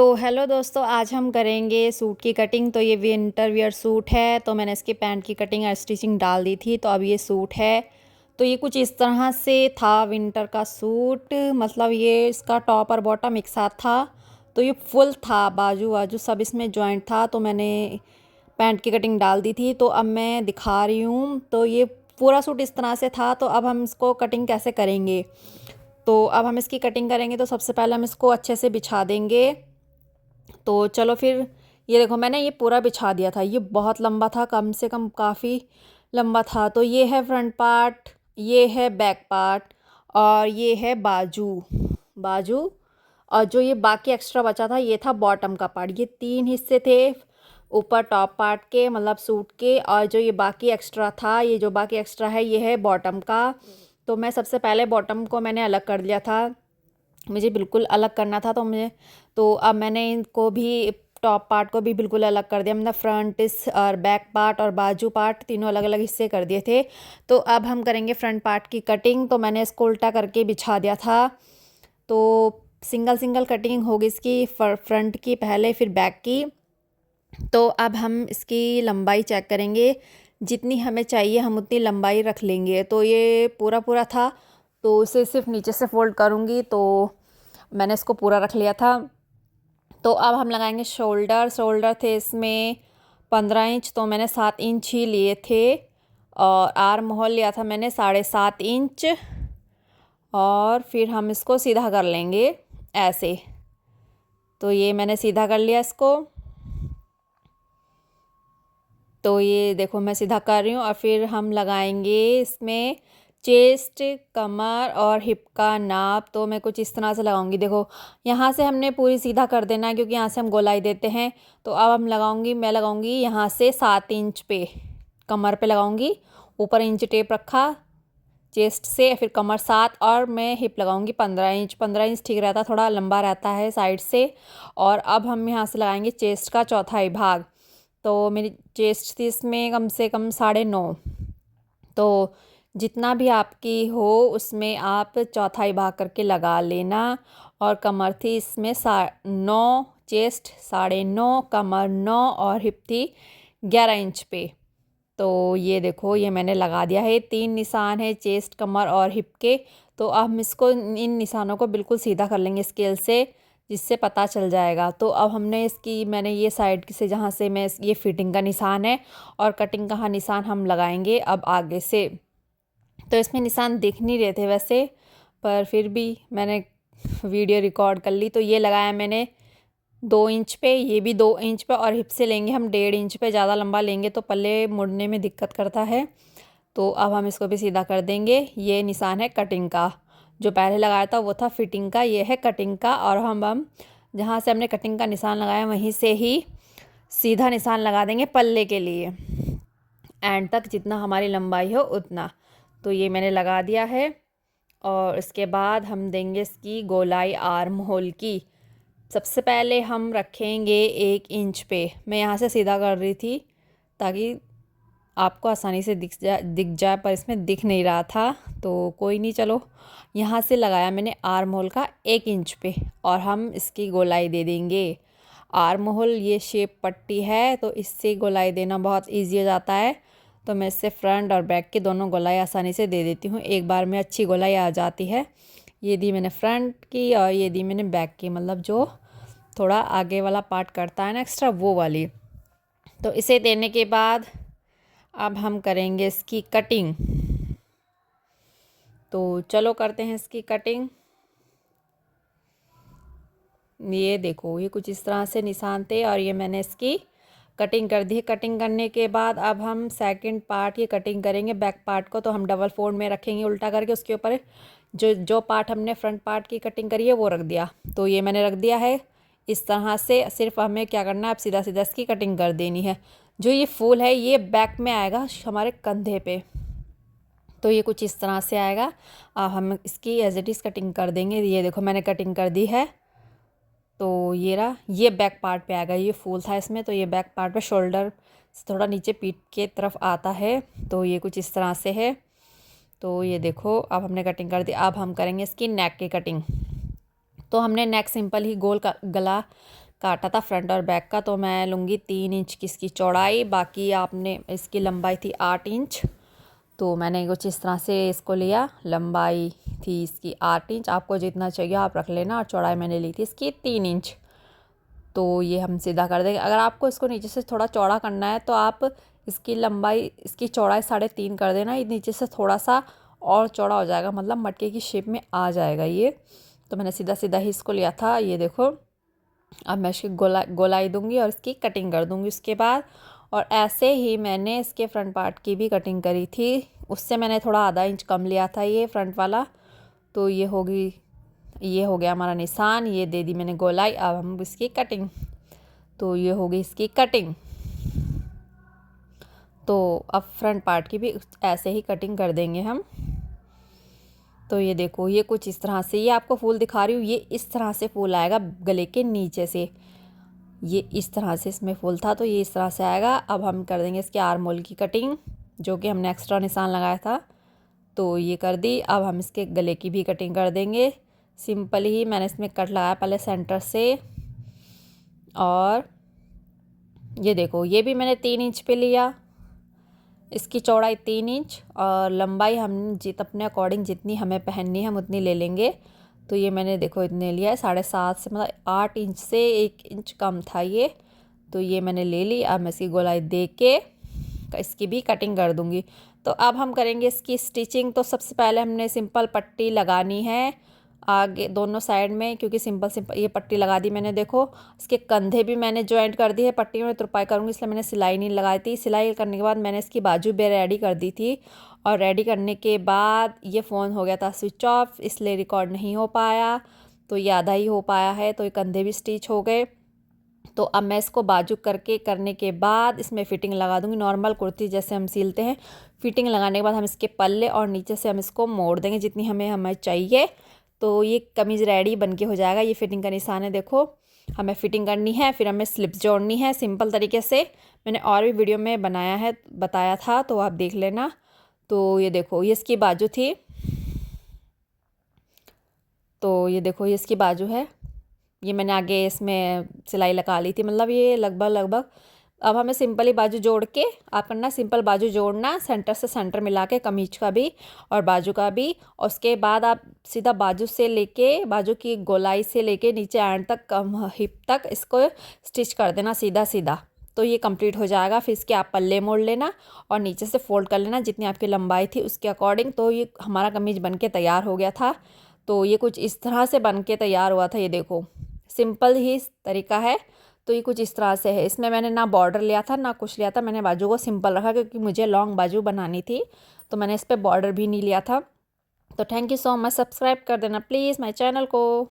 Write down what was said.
तो हेलो दोस्तों, आज हम करेंगे सूट की कटिंग। तो ये विंटर वियर सूट है। तो मैंने इसकी पैंट की कटिंग और स्टिचिंग डाल दी थी। तो अब ये सूट है। तो ये कुछ इस तरह से था विंटर का सूट। मतलब ये इसका टॉप और बॉटम एक साथ था। तो ये फुल था, बाजू बाजू सब इसमें जॉइंट था। तो मैंने पैंट की कटिंग डाल दी थी। तो अब मैं दिखा रही हूँ। तो ये पूरा सूट इस तरह से था। तो अब हम इसको कटिंग कैसे करेंगे। तो अब हम इसकी कटिंग करेंगे। तो सबसे पहले हम इसको अच्छे से बिछा देंगे। तो चलो फिर, ये देखो मैंने ये पूरा बिछा दिया था। ये बहुत लंबा था, कम से कम काफ़ी लंबा था। तो ये है फ्रंट पार्ट, ये है बैक पार्ट, और ये है बाजू बाजू। और जो ये बाकी एक्स्ट्रा बचा था ये था बॉटम का पार्ट। ये तीन हिस्से थे ऊपर टॉप पार्ट के, मतलब सूट के। और जो ये बाकी एक्स्ट्रा था, ये जो बाकी एक्स्ट्रा है ये है बॉटम का। तो मैं सबसे पहले बॉटम को मैंने अलग कर लिया था। मुझे बिल्कुल अलग करना था। तो अब मैंने इनको भी, टॉप पार्ट को भी बिल्कुल अलग कर दिया। मतलब फ्रंट इस और बैक पार्ट और बाजू पार्ट तीनों अलग अलग हिस्से कर दिए थे। तो अब हम करेंगे फ्रंट पार्ट की कटिंग। तो मैंने इसको उल्टा करके बिछा दिया था। तो सिंगल सिंगल कटिंग होगी इसकी, फ्रंट की पहले फिर बैक की। तो अब हम इसकी लंबाई चेक करेंगे। जितनी हमें चाहिए हम उतनी लंबाई रख लेंगे। तो ये पूरा पूरा था, तो इसे सिर्फ नीचे से फोल्ड करूँगी। तो मैंने इसको पूरा रख लिया था। तो अब हम लगाएंगे शोल्डर। शोल्डर थे इसमें 15 इंच, तो मैंने 7 इंच ही लिए थे। और आर्म होल लिया था मैंने 7.5 इंच। और फिर हम इसको सीधा कर लेंगे ऐसे। तो ये मैंने सीधा कर लिया इसको। तो ये देखो मैं सीधा कर रही हूँ। और फिर हम लगाएंगे इसमें चेस्ट, कमर और हिप का नाप। तो मैं कुछ इस तरह से लगाऊंगी। देखो यहाँ से हमने पूरी सीधा कर देना है, क्योंकि यहाँ से हम गोलाई देते हैं। तो अब मैं लगाऊंगी यहाँ से 7 इंच पे, कमर पे लगाऊंगी। ऊपर इंच टेप रखा चेस्ट से, फिर कमर 7, और मैं हिप लगाऊंगी 15 इंच। 15 इंच ठीक रहता, थोड़ा लंबा रहता है साइड से। और अब हम यहाँ से लगाएंगे चेस्ट का चौथाई भाग। तो मेरी चेस्ट थी इसमें कम से कम 9.5। तो जितना भी आपकी हो उसमें आप चौथाई भाग करके लगा लेना। और कमर थी इसमें 9, चेस्ट 9.5, कमर 9, और हिप थी 11 इंच पे। तो ये देखो ये मैंने लगा दिया है। 3 निशान है चेस्ट, कमर और हिप के। तो अब हम इसको, इन निशानों को बिल्कुल सीधा कर लेंगे स्केल से, जिससे पता चल जाएगा। तो अब मैंने ये साइड से, जहाँ से मैं ये फिटिंग का निशान है और कटिंग का निशान हम लगाएंगे अब आगे से। तो इसमें निशान दिख नहीं रहे थे वैसे, पर फिर भी मैंने वीडियो रिकॉर्ड कर ली। तो ये लगाया मैंने 2 इंच पे, ये भी 2 इंच पे, और हिप से लेंगे हम 1.5 इंच पे। ज़्यादा लंबा लेंगे तो पल्ले मुड़ने में दिक्कत करता है। तो अब हम इसको भी सीधा कर देंगे। ये निशान है कटिंग का। जो पहले लगाया था वो था फिटिंग का, ये है कटिंग का। और हम जहाँ से हमने कटिंग का निशान लगाया वहीं से ही सीधा निशान लगा देंगे पल्ले के लिए, एंड तक जितना हमारी लंबाई हो उतना। तो ये मैंने लगा दिया है। और इसके बाद हम देंगे इसकी गोलाई आर्म होल की। सबसे पहले हम रखेंगे 1 इंच पे। मैं यहाँ से सीधा कर रही थी ताकि आपको आसानी से दिख जाए, पर इसमें दिख नहीं रहा था। तो कोई नहीं, चलो यहाँ से लगाया मैंने आर्म होल का 1 इंच पे। और हम इसकी गोलाई दे देंगे। आर्म होल ये शेप पट्टी है, तो इससे गोलाई देना बहुत ईजी हो जाता है। तो मैं इससे फ्रंट और बैक की दोनों गोलाई आसानी से दे देती हूँ। एक बार में अच्छी गोलाई आ जाती है। ये दी मैंने फ्रंट की और ये दी मैंने बैक की, मतलब जो थोड़ा आगे वाला पार्ट करता है ना एक्स्ट्रा, वो वाली। तो इसे देने के बाद अब हम करेंगे इसकी कटिंग। तो चलो करते हैं इसकी कटिंग। ये देखो ये कुछ इस तरह से निशान थे, और ये मैंने इसकी कटिंग कर दी है। कटिंग करने के बाद अब हम सेकंड पार्ट की कटिंग करेंगे, बैक पार्ट को। तो हम डबल फोल्ड में रखेंगे उल्टा करके। उसके ऊपर जो जो पार्ट हमने फ्रंट पार्ट की कटिंग करी है वो रख दिया। तो ये मैंने रख दिया है इस तरह से। सिर्फ हमें क्या करना है, अब सीधा सीधा इसकी कटिंग कर देनी है। जो ये फूल है ये बैक में आएगा हमारे कंधे पे। तो ये कुछ इस तरह से आएगा। अब हम इसकी एज इट इज़ कटिंग कर देंगे। ये देखो मैंने कटिंग कर दी है। तो ये रहा, ये बैक पार्ट पे आएगा। ये फूल था इसमें, तो ये बैक पार्ट पे शोल्डर से थोड़ा नीचे पीठ के तरफ आता है। तो ये कुछ इस तरह से है। तो ये देखो अब हमने कटिंग कर दी। अब हम करेंगे इसकी नेक की कटिंग। तो हमने नेक सिंपल ही गोल का गला काटा था फ्रंट और बैक का। तो मैं लूँगी 3 इंच की इसकी चौड़ाई, बाकी आपने इसकी लंबाई थी 8 इंच। तो मैंने कुछ इस तरह से इसको लिया, लंबाई थी इसकी 8 इंच, आपको जितना चाहिए आप रख लेना, और चौड़ाई मैंने ली थी इसकी 3 इंच। तो ये हम सीधा कर देंगे। अगर आपको इसको नीचे से थोड़ा चौड़ा करना है तो आप इसकी लंबाई, इसकी चौड़ाई 3.5 कर देना, ये नीचे से थोड़ा सा और चौड़ा हो जाएगा, मतलब मटके की शेप में आ जाएगा ये। तो मैंने सीधा सीधा ही इसको लिया था, ये देखो। अब मैं इसकी गोलाई दूंगी और इसकी कटिंग कर दूंगी उसके बाद। और ऐसे ही मैंने इसके फ्रंट पार्ट की भी कटिंग करी थी, उससे मैंने थोड़ा आधा इंच कम लिया था ये फ्रंट वाला। तो ये होगी, ये हो गया हमारा निशान, ये दे दी मैंने गोलाई। अब हम इसकी कटिंग, तो ये होगी इसकी कटिंग। तो अब फ्रंट पार्ट की भी ऐसे ही कटिंग कर देंगे हम। तो ये देखो, ये कुछ इस तरह से, ये आपको फूल दिखा रही हूँ, ये इस तरह से फूल आएगा गले के नीचे से, ये इस तरह से इसमें फूल था, तो ये इस तरह से आएगा। अब हम कर देंगे इसके आर्म होल की कटिंग, जो कि हमने एक्स्ट्रा निशान लगाया था, तो ये कर दी। अब हम इसके गले की भी कटिंग कर देंगे। सिंपल ही मैंने इसमें कट लगाया पहले सेंटर से, और ये देखो, ये भी मैंने 3 इंच पे लिया, इसकी चौड़ाई 3 इंच, और लंबाई हम अपने अकॉर्डिंग जितनी हमें पहननी है हम उतनी ले लेंगे। तो ये मैंने देखो इतने लिया है, 7.5 से, मतलब 8 इंच से 1 इंच कम था ये। तो ये मैंने ले ली। अब मैं इसकी गोलाई दे के इसकी भी कटिंग कर दूंगी। तो अब हम करेंगे इसकी स्टिचिंग। तो सबसे पहले हमने सिंपल पट्टी लगानी है आगे दोनों साइड में, क्योंकि सिंपल ये पट्टी लगा दी मैंने। देखो इसके कंधे भी मैंने जॉइंट कर दी है, पट्टी में तुरपाई करूँगी इसलिए मैंने सिलाई नहीं लगाई थी। सिलाई करने के बाद मैंने इसकी बाजू भी रेडी कर दी थी, और रेडी करने के बाद ये फ़ोन हो गया था स्विच ऑफ, इसलिए रिकॉर्ड नहीं हो पाया, तो ये आधा ही हो पाया है। तो ये कंधे भी स्टिच हो गए। तो अब मैं इसको बाजू करने के बाद इसमें फ़िटिंग लगा दूंगी, नॉर्मल कुर्ती जैसे हम सिलते हैं। फ़िटिंग लगाने के बाद हम इसके पल्ले और नीचे से हम इसको मोड़ देंगे जितनी हमें चाहिए। तो ये कमीज़ रेडी बन के हो जाएगा। ये फ़िटिंग का निशान है, देखो हमें फ़िटिंग करनी है, फिर हमें स्लिप्स जोड़नी है सिंपल तरीके से। मैंने और भी वीडियो में बनाया है, बताया था, तो आप देख लेना। तो ये देखो, ये इसकी बाजू थी, तो ये देखो ये इसकी बाजू है। ये मैंने आगे इसमें सिलाई लगा ली थी, मतलब ये लगभग। अब हमें सिंपल ही बाजू जोड़ के आप करना, सिंपल बाजू जोड़ना, सेंटर से सेंटर मिला के, कमीज का भी और बाजू का भी। और उसके बाद आप सीधा बाजू से लेके, बाजू की गोलाई से लेके नीचे एंड तक, हिप तक इसको स्टिच कर देना सीधा सीधा। तो ये कंप्लीट हो जाएगा। फिर इसके आप पल्ले मोड़ लेना और नीचे से फोल्ड कर लेना जितनी आपकी लंबाई थी उसके अकॉर्डिंग। तो ये हमारा कमीज बन के तैयार हो गया था। तो ये कुछ इस तरह से बन के तैयार हुआ था, ये देखो सिंपल ही तरीका है। तो ये कुछ इस तरह से है। इसमें मैंने ना बॉर्डर लिया था ना कुछ लिया था, मैंने बाजू को सिंपल रखा क्योंकि मुझे लॉन्ग बाजू बनानी थी, तो मैंने इस पर बॉर्डर भी नहीं लिया था। तो thank you so much, subscribe कर देना प्लीज़ माय चैनल को।